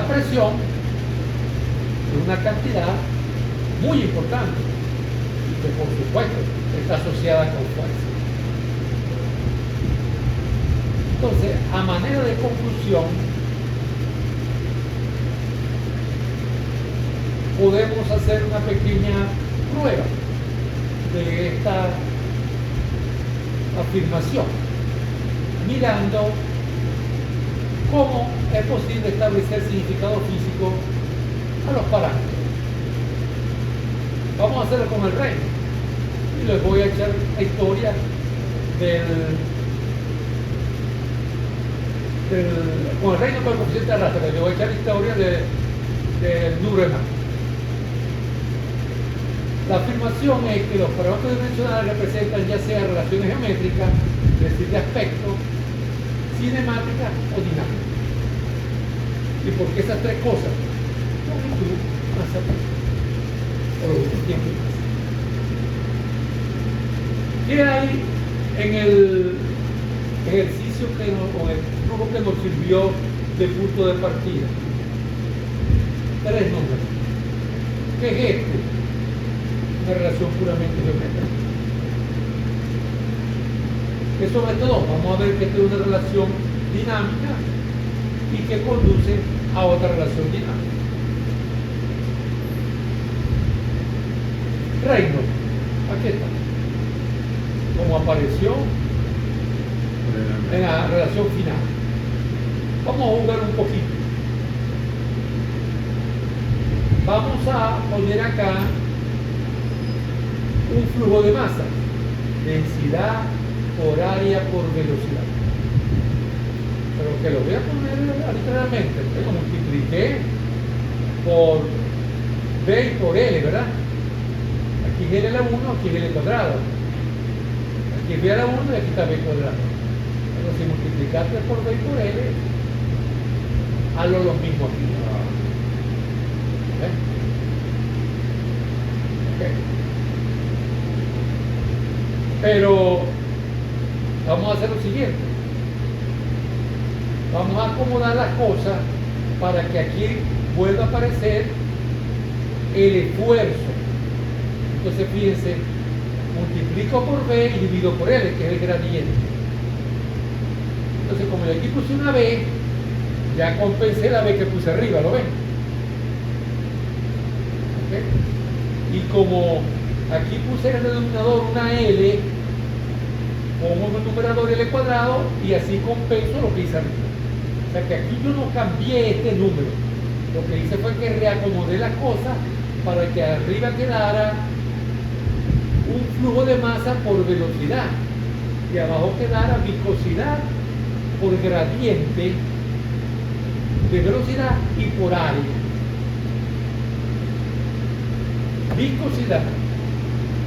la presión es una cantidad muy importante y que por supuesto está asociada con fuerza. Entonces, a manera de conclusión, podemos hacer una pequeña prueba de esta afirmación, mirando cómo es posible establecer significado físico a los parámetros. Vamos a hacerlo con el reino y les voy a echar la historia con el reino con el coeficiente de arrastre. Les voy a echar la historia del número de Mach. La afirmación es que los parámetros dimensionales representan ya sea relaciones geométricas, es decir, de aspecto, cinemática o dinámica. ¿Y por qué esas tres cosas? Longitud, masa, o longitud, tiempo y masa. ¿Qué hay en el ejercicio o el flujo que nos sirvió de punto de partida? Tres números. ¿Qué es este? Una relación puramente geométrica. Que sobre todo vamos a ver que esta es una relación dinámica y que conduce a otra relación dinámica. Reino, aquí está, como apareció en la relación final. Vamos a jugar un poquito. Vamos a poner acá un flujo de masa, densidad por área por velocidad. Pero que lo voy a poner literalmente, lo multipliqué por B y por L, ¿verdad? Aquí es L a la 1, aquí es L cuadrado. Aquí es B a la 1 y aquí está B cuadrado. Pero si multiplicaste por B y por L, hazlo lo mismo aquí. ¿Okay? Okay. Pero vamos a hacer lo siguiente. Vamos a acomodar las cosas para que aquí vuelva a aparecer el esfuerzo. Entonces fíjense, multiplico por B y divido por L, que es el gradiente. Entonces como yo aquí puse una B, ya compensé la B que puse arriba, ¿lo ven? ¿Okay? Y como aquí puse en el denominador una L, pongo en el numerador L cuadrado y así compenso lo que hice arriba. O sea que aquí yo no cambié este número. Lo que hice fue que reacomodé las cosas para que arriba quedara un flujo de masa por velocidad y abajo quedara viscosidad por gradiente de velocidad y por área. Viscosidad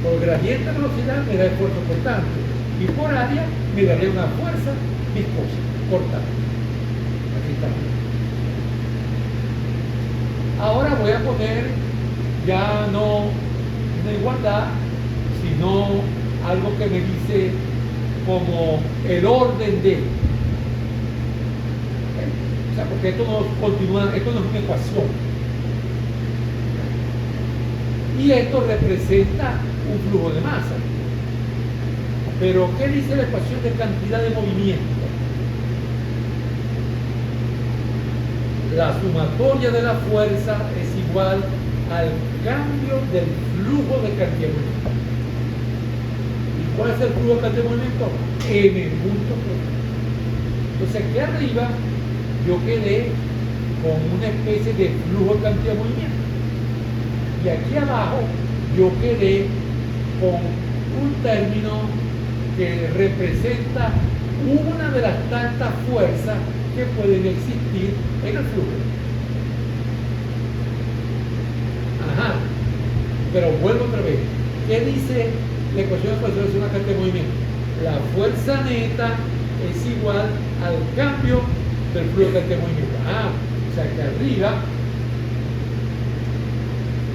por gradiente de velocidad me da esfuerzo cortante y por área me daría una fuerza viscosa cortante. Aquí está. Ahora voy a poner ya no una igualdad, sino algo que me dice como el orden de. O sea, porque esto no continúa, esto no es una ecuación. Y esto representa un flujo de masa. Pero, ¿qué dice la ecuación de cantidad de movimiento? La sumatoria de la fuerza es igual al cambio del flujo de cantidad de movimiento. ¿Y cuál es el flujo de cantidad de movimiento? En el punto. Entonces, aquí arriba yo quedé con una especie de flujo de cantidad de movimiento. Y aquí abajo yo quedé con un término que representa una de las tantas fuerzas que pueden existir en el flujo. Ajá. Pero vuelvo otra vez. ¿Qué dice la ecuación de conservación de una cantidad de movimiento? La fuerza neta es igual al cambio del flujo de cantidad de movimiento. Ah, o sea que arriba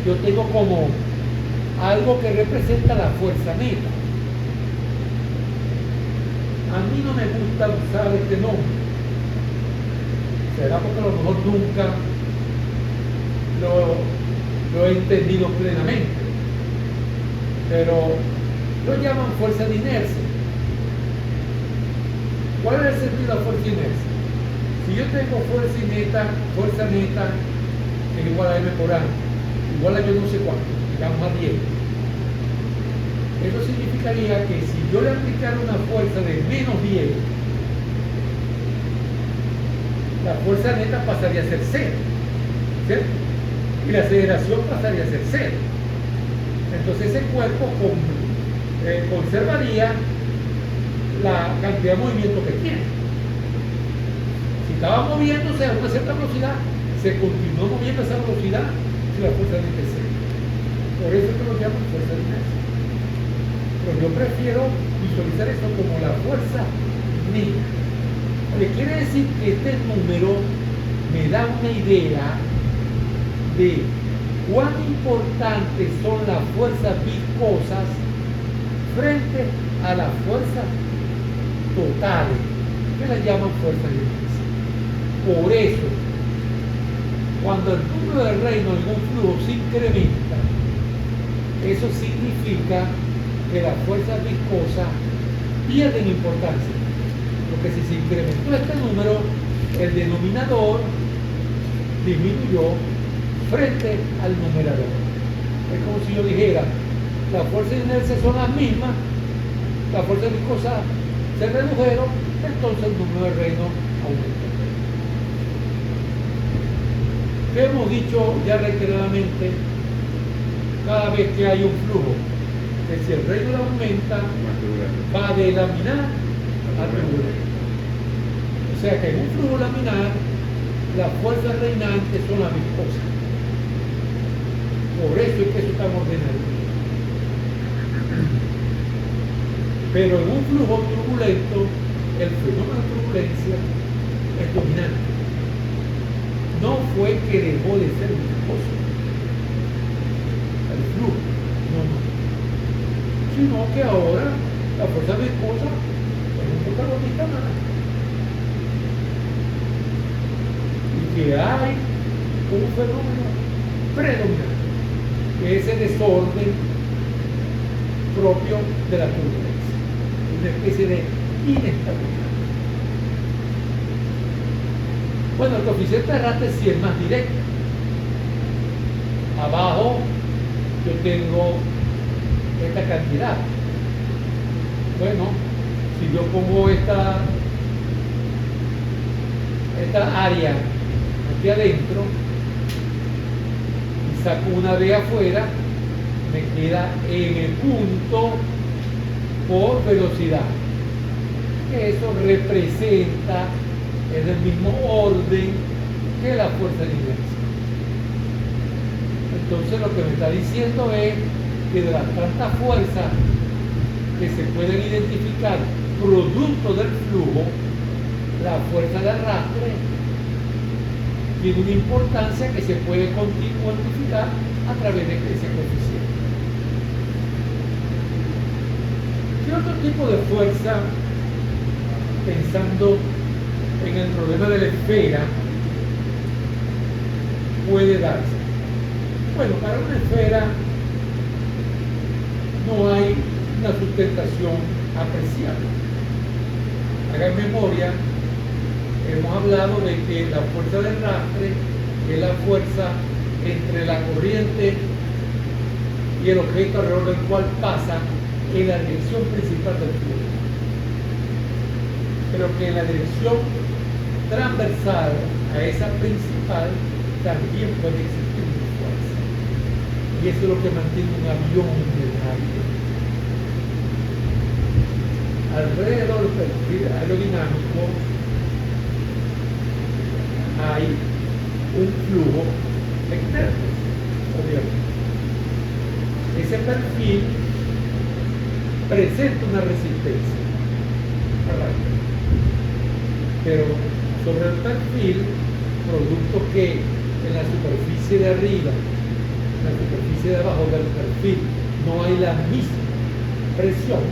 yo tengo como algo que representa la fuerza neta. A mí no me gusta usar este nombre. Será porque a lo mejor nunca lo he entendido plenamente. Pero lo llaman fuerza de inercia. ¿Cuál es el sentido de la fuerza de inercia? Si yo tengo fuerza neta es igual a m por a, igual a yo no sé cuánto, digamos a 10. Eso significaría que si yo le aplicara una fuerza de menos 10, la fuerza neta pasaría a ser 0, ¿cierto? Y la aceleración pasaría a ser 0. Entonces ese cuerpo conservaría la cantidad de movimiento que tiene. Si estaba moviéndose a una cierta velocidad, se continuó moviendo a esa velocidad si la fuerza neta es 0. Por eso es que lo llaman fuerza de inercia. Pero yo prefiero visualizar esto como la fuerza neta. Porque quiere decir que este número me da una idea de cuán importantes son las fuerzas viscosas frente a las fuerzas totales, que las llaman fuerzas de inercia. Por eso, cuando el número de Reynolds en un flujo se incrementa, eso significa que las fuerzas viscosas pierden importancia. Porque si se incrementó este número, el denominador disminuyó frente al numerador. Es como si yo dijera, las fuerzas de inercia son las mismas, las fuerzas viscosas se redujeron, entonces el número de Reynolds aumentó. ¿Qué hemos dicho ya reiteradamente cada vez que hay un flujo? Que si el Reynolds aumenta, va de laminar a tubular. O sea que en un flujo laminar, las fuerzas reinantes son las viscosas. Por eso es que eso está ordenado. Pero en un flujo turbulento, el fenómeno de turbulencia es dominante. No fue que dejó de ser viscoso el flujo, no. Sino que ahora la fuerza viscosa es un protagonista más. Y que hay un fenómeno predominante, que es el desorden propio de la turbulencia, una especie de inestabilidad. Bueno, el coeficiente de arrastre sí es más directo. Abajo yo tengo esta cantidad. Bueno, si yo pongo esta área aquí adentro y saco una de afuera, me queda m punto por velocidad. Eso representa, es del mismo orden que la fuerza de inercia. Entonces lo que me está diciendo es que de las tantas fuerzas que se pueden identificar producto del flujo, la fuerza de arrastre tiene una importancia que se puede cuantificar a través de ese coeficiente. ¿Qué otro tipo de fuerza, pensando en el problema de la esfera, puede darse? Bueno, para una esfera no hay una sustentación apreciable. Hagan memoria, hemos hablado de que la fuerza del arrastre es la fuerza entre la corriente y el objeto alrededor del cual pasa en la dirección principal del flujo. Pero que en la dirección transversal a esa principal también puede existir una fuerza. Y eso es lo que mantiene un avión en el aire. Alrededor del perfil aerodinámico hay un flujo externo, obviamente. Ese perfil presenta una resistencia, pero sobre el perfil, producto que en la superficie de arriba, en la superficie de abajo del perfil, no hay la misma presión,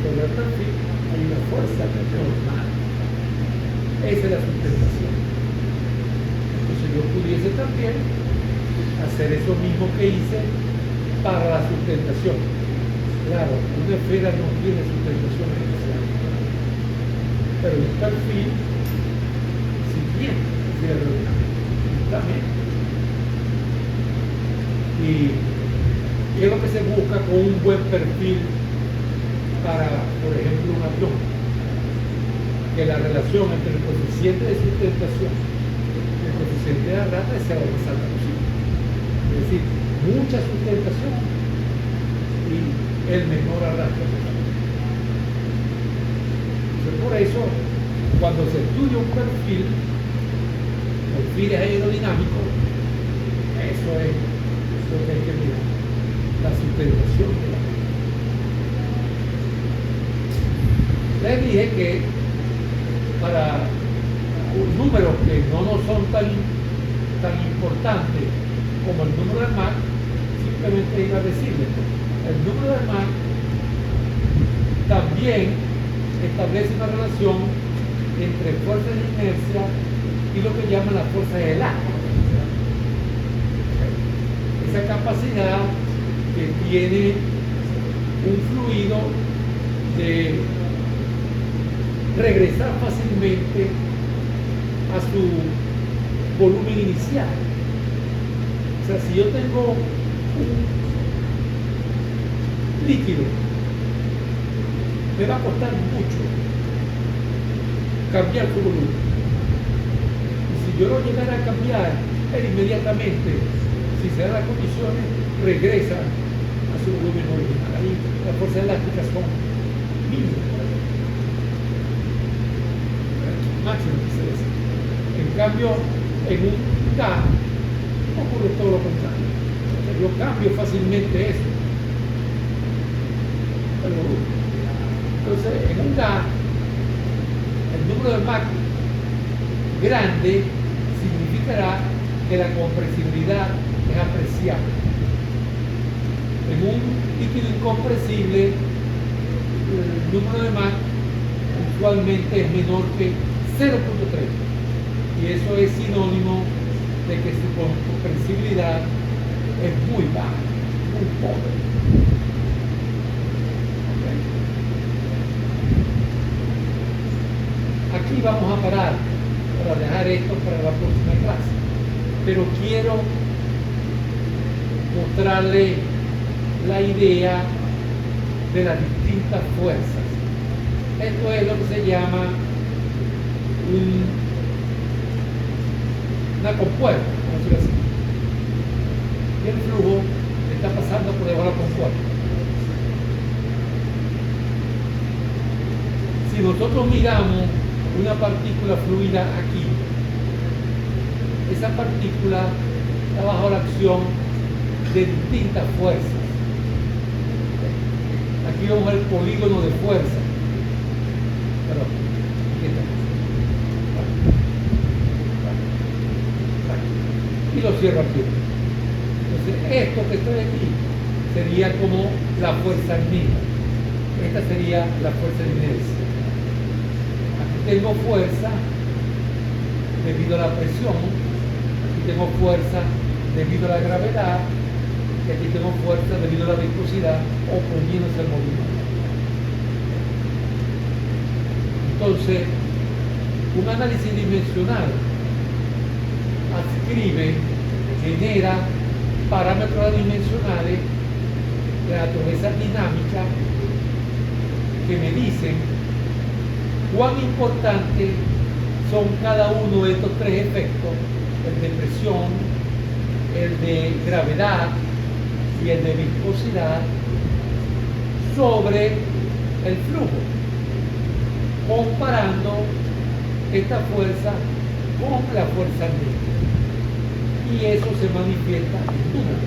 sobre el perfil hay una fuerza normal. Esa es la sustentación. Entonces yo pudiese también hacer eso mismo que hice para la sustentación. Claro, una esfera no tiene sustentación inicial, pero un perfil sí tiene también. Y ¿qué es lo que se busca con un buen perfil para, por ejemplo, un avión? Que la relación entre el coeficiente de sustentación y el coeficiente de arrastre sea lo más alta posible. Es decir, mucha sustentación y el menor arrastre. Entonces, por eso, cuando se estudia un perfil aerodinámico, eso es lo que hay que mirar, la sustentación de la avión. Les dije que para números que no nos son tan importantes como el número de Mach, simplemente iba a decirles, el número de Mach también establece una relación entre fuerza de inercia y lo que llaman las fuerzas elásticas. Esa capacidad que tiene un fluido de regresar fácilmente a su volumen inicial. O sea, si yo tengo un líquido, me va a costar mucho cambiar su volumen. Y si yo lo llegara a cambiar, él inmediatamente, si se dan las condiciones, regresa a su volumen original. Ahí las fuerzas elásticas son mínimas. Máximo que se dice. En cambio, en un gas ocurre todo lo contrario. O sea, yo cambio fácilmente eso. Entonces, en un gas, el número de Mach grande significará que la compresibilidad es apreciable. En un líquido incompresible, el número de Mach usualmente es menor que 0.3, y eso es sinónimo de que su compresibilidad es muy baja, muy pobre. Okay. Aquí vamos a parar para dejar esto para la próxima clase, pero quiero mostrarle la idea de las distintas fuerzas. Esto es lo que se llama una compuerta, vamos a decirlo así. Y el flujo está pasando por debajo de la compuerta. Si nosotros miramos una partícula fluida aquí, esa partícula está bajo la acción de distintas fuerzas. Aquí vemos el polígono de fuerza. Perdón, aquí está. Y lo cierro aquí. Entonces, esto que estoy aquí sería como la fuerza agnida. Esta sería la fuerza de inercia. Aquí tengo fuerza debido a la presión, aquí tengo fuerza debido a la gravedad, y aquí tengo fuerza debido a la viscosidad oponiéndose al movimiento. Entonces, un análisis dimensional genera parámetros adimensionales de naturaleza dinámica que me dicen cuán importantes son cada uno de estos tres efectos, el de presión, el de gravedad y el de viscosidad, sobre el flujo, comparando esta fuerza con la fuerza agnida. Y eso se manifiesta en números.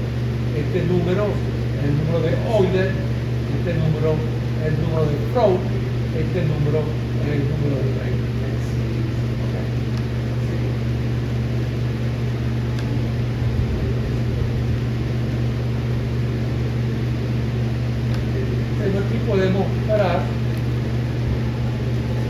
Este número es el número de Euler, este número es el número de Proust, este número es el número de Drake.